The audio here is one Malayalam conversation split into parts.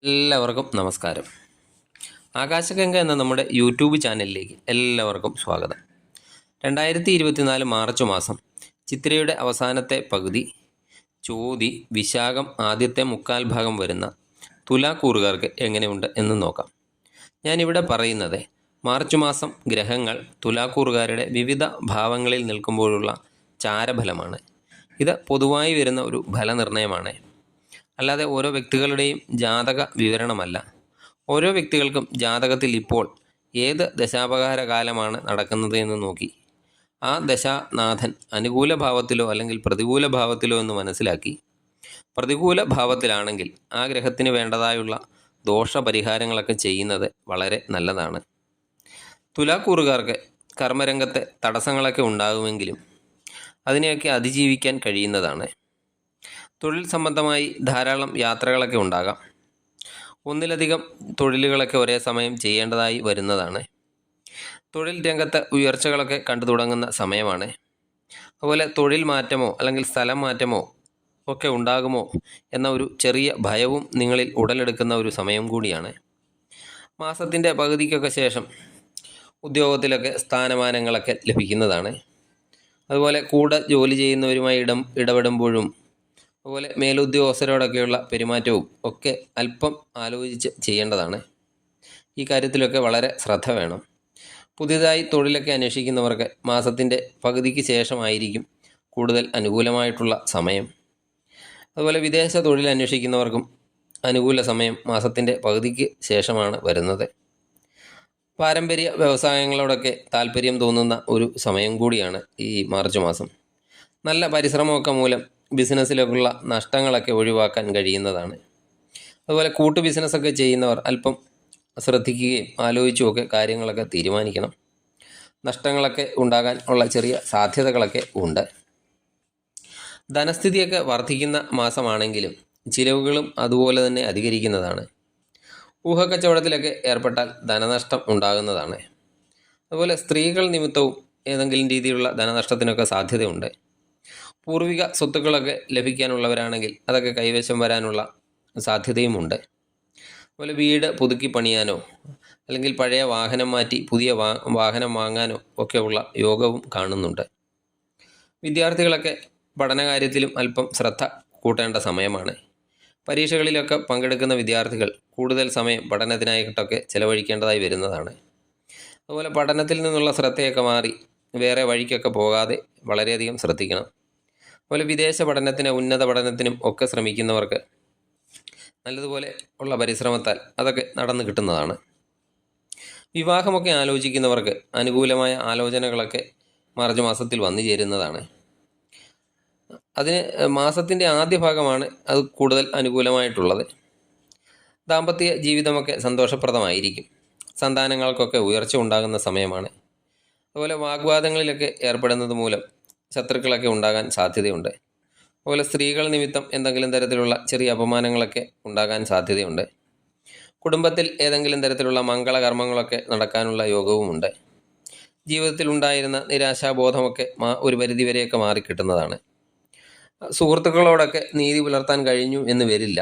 എല്ലാവർക്കും നമസ്കാരം. ആകാശഗംഗ എന്ന നമ്മുടെ യൂട്യൂബ് ചാനലിലേക്ക് എല്ലാവർക്കും സ്വാഗതം. 2024 മാർച്ച് മാസം ചിത്രയുടെ അവസാനത്തെ പകുതി, ചോതി, വിശാഖം ആദ്യത്തെ മുക്കാൽ ഭാഗം വരുന്ന തുലാക്കൂറുകാർക്ക് എങ്ങനെയുണ്ട് എന്ന് നോക്കാം. ഞാനിവിടെ പറയുന്നത് മാർച്ച് മാസം ഗ്രഹങ്ങൾ തുലാക്കൂറുകാരുടെ വിവിധ ഭാവങ്ങളിൽ നിൽക്കുമ്പോഴുള്ള ചാരഫലമാണ്. ഇത് പൊതുവായി വരുന്ന ഒരു ഫലനിർണ്ണയമാണ്, അല്ലാതെ ഓരോ വ്യക്തികളുടെയും ജാതക വിവരണമല്ല. ഓരോ വ്യക്തികൾക്കും ജാതകത്തിൽ ഇപ്പോൾ ഏത് ദശാപകാര കാലമാണ് നടക്കുന്നത് എന്ന് നോക്കി ആ ദശാനാഥൻ അനുകൂല ഭാവത്തിലോ അല്ലെങ്കിൽ പ്രതികൂല ഭാവത്തിലോ എന്ന് മനസ്സിലാക്കി, പ്രതികൂല ഭാവത്തിലാണെങ്കിൽ ആ ഗ്രഹത്തിന് വേണ്ടതായുള്ള ദോഷപരിഹാരങ്ങളൊക്കെ ചെയ്യുന്നത് വളരെ നല്ലതാണ്. തുലാക്കൂറുകാർക്ക് കർമ്മരംഗത്തെ തടസ്സങ്ങളൊക്കെ ഉണ്ടാകുമെങ്കിലും അതിനെയൊക്കെ അതിജീവിക്കാൻ കഴിയുന്നതാണ്. തൊഴിൽ സംബന്ധമായി ധാരാളം യാത്രകളൊക്കെ ഉണ്ടാകാം. ഒന്നിലധികം തൊഴിലുകളൊക്കെ ഒരേ സമയം ചെയ്യേണ്ടതായി വരുന്നതാണ്. തൊഴിൽ രംഗത്ത് ഉയർച്ചകളൊക്കെ കണ്ടു തുടങ്ങുന്ന സമയമാണ്. അതുപോലെ തൊഴിൽ മാറ്റമോ അല്ലെങ്കിൽ സ്ഥലം മാറ്റമോ ഒക്കെ ഉണ്ടാകുമോ എന്ന ഒരു ചെറിയ ഭയവും നിങ്ങളിൽ ഉടലെടുക്കുന്ന ഒരു സമയം കൂടിയാണ്. മാസത്തിൻ്റെ പകുതിക്കൊക്കെ ശേഷം ഉദ്യോഗത്തിലൊക്കെ സ്ഥാനമാനങ്ങളൊക്കെ ലഭിക്കുന്നതാണ്. അതുപോലെ കൂടെ ജോലി ചെയ്യുന്നവരുമായി ഇടപെടുമ്പോഴും അതുപോലെ മേലുദ്യോഗസ്ഥരോടൊക്കെയുള്ള പെരുമാറ്റവും ഒക്കെ അല്പം ആലോചിച്ച് ചെയ്യേണ്ടതാണ്. ഈ കാര്യത്തിലൊക്കെ വളരെ ശ്രദ്ധ വേണം. പുതിയതായി തൊഴിലൊക്കെ അന്വേഷിക്കുന്നവർക്ക് മാസത്തിൻ്റെ പകുതിക്ക് ശേഷമായിരിക്കും കൂടുതൽ അനുകൂലമായിട്ടുള്ള സമയം. അതുപോലെ വിദേശ തൊഴിൽ അന്വേഷിക്കുന്നവർക്കും അനുകൂല സമയം മാസത്തിൻ്റെ പകുതിക്ക് ശേഷമാണ് വരുന്നത്. പാരമ്പര്യ വ്യവസായങ്ങളോടൊക്കെ താല്പര്യം തോന്നുന്ന ഒരു സമയം കൂടിയാണ് ഈ മാർച്ച് മാസം. നല്ല പരിശ്രമമൊക്കെ മൂലം ബിസിനസ്സിലേക്കുള്ള നഷ്ടങ്ങളൊക്കെ ഒഴിവാക്കാൻ കഴിയുന്നതാണ്. അതുപോലെ കൂട്ടു ബിസിനസ്സൊക്കെ ചെയ്യുന്നവർ അല്പം ശ്രദ്ധിക്കുകയും ആലോചിച്ചുമൊക്കെ കാര്യങ്ങളൊക്കെ തീരുമാനിക്കണം. നഷ്ടങ്ങളൊക്കെ ഉണ്ടാകാൻ ഉള്ള ചെറിയ സാധ്യതകളൊക്കെ ഉണ്ട്. ധനസ്ഥിതിയൊക്കെ വർദ്ധിക്കുന്ന മാസമാണെങ്കിലും ചിലവുകളും അതുപോലെ തന്നെ അധികരിക്കുന്നതാണ്. ഊഹക്കച്ചവടത്തിലൊക്കെ ഏർപ്പെട്ടാൽ ധനനഷ്ടം ഉണ്ടാകുന്നതാണ്. അതുപോലെ സ്ത്രീകൾ നിമിത്തവും ഏതെങ്കിലും രീതിയിലുള്ള ധനനഷ്ടത്തിനൊക്കെ സാധ്യതയുണ്ട്. പൂർവിക സ്വത്തുക്കളൊക്കെ ലഭിക്കാനുള്ളവരാണെങ്കിൽ അതൊക്കെ കൈവശം വരാനുള്ള സാധ്യതയുമുണ്ട്. അതുപോലെ വീട് പുതുക്കി പണിയാനോ അല്ലെങ്കിൽ പഴയ വാഹനം മാറ്റി പുതിയ വാഹനം വാങ്ങാനോ ഒക്കെ ഉള്ള യോഗവും കാണുന്നുണ്ട്. വിദ്യാർത്ഥികളൊക്കെ പഠനകാര്യത്തിലും അല്പം ശ്രദ്ധ കൂട്ടേണ്ട സമയമാണ്. പരീക്ഷകളിലൊക്കെ പങ്കെടുക്കുന്ന വിദ്യാർത്ഥികൾ കൂടുതൽ സമയം പഠനത്തിനായിട്ടൊക്കെ ചിലവഴിക്കേണ്ടതായി വരുന്നതാണ്. അതുപോലെ പഠനത്തിൽ നിന്നുള്ള ശ്രദ്ധയൊക്കെ മാറി വേറെ വഴിക്കൊക്കെ പോകാതെ വളരെയധികം ശ്രദ്ധിക്കണം. അതുപോലെ വിദേശ പഠനത്തിനും ഉന്നത പഠനത്തിനും ഒക്കെ ശ്രമിക്കുന്നവർക്ക് നല്ലതുപോലെ ഉള്ള പരിശ്രമത്താൽ അതൊക്കെ നടന്നു കിട്ടുന്നതാണ്. വിവാഹമൊക്കെ ആലോചിക്കുന്നവർക്ക് അനുകൂലമായ ആലോചനകളൊക്കെ മാർച്ച് മാസത്തിൽ വന്നു ചേരുന്നതാണ്. അതിന് മാസത്തിൻ്റെ ആദ്യ ഭാഗമാണ് അത് കൂടുതൽ അനുകൂലമായിട്ടുള്ളത്. ദാമ്പത്യ ജീവിതമൊക്കെ സന്തോഷപ്രദമായിരിക്കും. സന്താനങ്ങൾക്കൊക്കെ ഉയർച്ച ഉണ്ടാകുന്ന സമയമാണ്. അതുപോലെ വാഗ്വാദങ്ങളിലൊക്കെ ഏർപ്പെടുന്നത് മൂലം ശത്രുക്കളൊക്കെ ഉണ്ടാകാൻ സാധ്യതയുണ്ട്. അതുപോലെ സ്ത്രീകൾ നിമിത്തം എന്തെങ്കിലും തരത്തിലുള്ള ചെറിയ അപമാനങ്ങളൊക്കെ ഉണ്ടാകാൻ സാധ്യതയുണ്ട്. കുടുംബത്തിൽ ഏതെങ്കിലും തരത്തിലുള്ള മംഗളകർമ്മങ്ങളൊക്കെ നടക്കാനുള്ള യോഗവുമുണ്ട്. ജീവിതത്തിൽ ഉണ്ടായിരുന്ന നിരാശാബോധമൊക്കെ ഒരു പരിധിവരെയൊക്കെ മാറിക്കിട്ടുന്നതാണ്. സുഹൃത്തുക്കളോടൊക്കെ നീതി പുലർത്താൻ കഴിഞ്ഞു എന്ന് വരില്ല.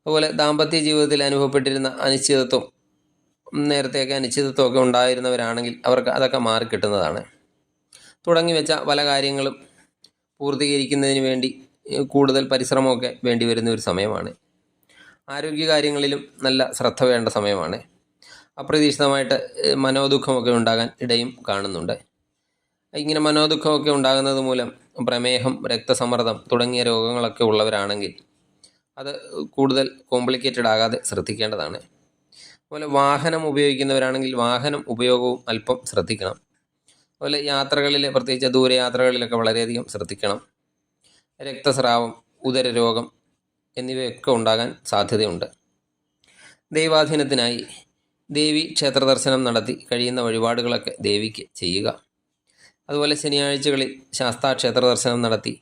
അതുപോലെ ദാമ്പത്യ ജീവിതത്തിൽ അനുഭവപ്പെട്ടിരുന്ന അനിശ്ചിതത്വം, നേരത്തെയൊക്കെ അനിശ്ചിതത്വമൊക്കെ ഉണ്ടായിരുന്നവരാണെങ്കിൽ അവർക്ക് അതൊക്കെ മാറിക്കിട്ടുന്നതാണ്. തുടങ്ങി വെച്ച പല കാര്യങ്ങളും പൂർത്തീകരിക്കുന്നതിന് വേണ്ടി കൂടുതൽ പരിശ്രമമൊക്കെ വേണ്ടി വരുന്ന ഒരു സമയമാണ്. ആരോഗ്യകാര്യങ്ങളിലും നല്ല ശ്രദ്ധ വേണ്ട സമയമാണ്. അപ്രതീക്ഷിതമായിട്ട് മനോദുഃഖമൊക്കെ ഉണ്ടാകാൻ ഇടയും കാണുന്നുണ്ട്. ഇങ്ങനെ മനോദുഃഖമൊക്കെ ഉണ്ടാകുന്നത് മൂലം പ്രമേഹം, രക്തസമ്മർദ്ദം തുടങ്ങിയ രോഗങ്ങളൊക്കെ ഉള്ളവരാണെങ്കിൽ അത് കൂടുതൽ കോംപ്ലിക്കേറ്റഡ് ആകാതെ ശ്രദ്ധിക്കേണ്ടതാണ്. അതുപോലെ വാഹനം ഉപയോഗിക്കുന്നവരാണെങ്കിൽ വാഹനം ഉപയോഗവും അല്പം ശ്രദ്ധിക്കണം. അതുപോലെ യാത്രകളിൽ, പ്രത്യേകിച്ച് ദൂരയാത്രകളിലൊക്കെ വളരെയധികം ശ്രദ്ധിക്കണം. രക്തസ്രാവം, ഉദരരോഗം എന്നിവയൊക്കെ ഉണ്ടാകാൻ സാധ്യതയുണ്ട്. ദൈവാധീനത്തിനായി ദേവി ക്ഷേത്ര ദർശനം നടത്തി കഴിയുന്ന വഴിപാടുകളൊക്കെ ദേവിക്ക് ചെയ്യുക. അതുപോലെ ശനിയാഴ്ചകളിൽ ശാസ്താ ക്ഷേത്ര ദർശനം നടത്തി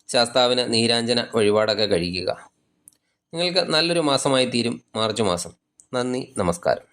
ശാസ്താവിന് നീരാഞ്ജന വഴിപാടൊക്കെ കഴിക്കുക. നിങ്ങൾക്ക് നല്ലൊരു മാസമായി തീരും മാർച്ച് മാസം. നന്ദി, നമസ്കാരം.